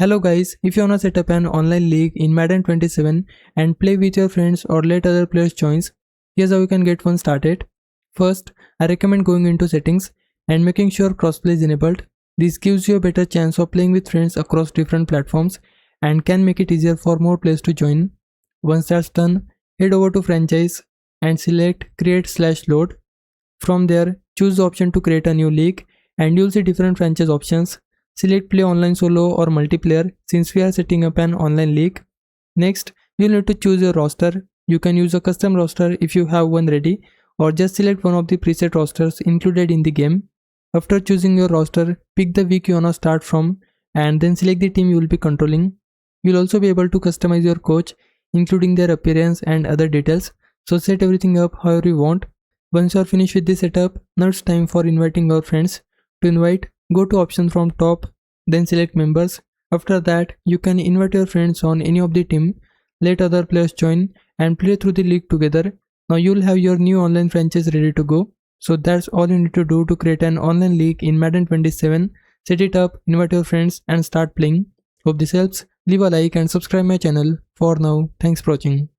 Hello guys, if you wanna set up an online league in Madden 27 and play with your friends or let other players join, here's how you can get one started. First, I recommend going into settings and making sure crossplay is enabled. This gives you a better chance of playing with friends across different platforms and can make it easier for more players to join. Once that's done, head over to franchise and select create/load. From there, choose the option to create a new league and you'll see different franchise options. Select play online solo or multiplayer since we are setting up an online league. Next, you'll need to choose your roster. You can use a custom roster if you have one ready, or just select one of the preset rosters included in the game. After choosing your roster, pick the week you wanna start from and then select the team you will be controlling. You'll also be able to customize your coach, including their appearance and other details, so set everything up however you want. Once you are finished with the setup, now it's time for inviting your friends. To invite, go to options from top, then select members. After that, you can invite your friends on any of the team, let other players join and play through the league together. Now you'll have your new online franchise ready to go. So that's all you need to do to create an online league in Madden 27. Set it up, invite your friends and start playing. Hope this helps. Leave a like and subscribe my channel. For now, thanks for watching.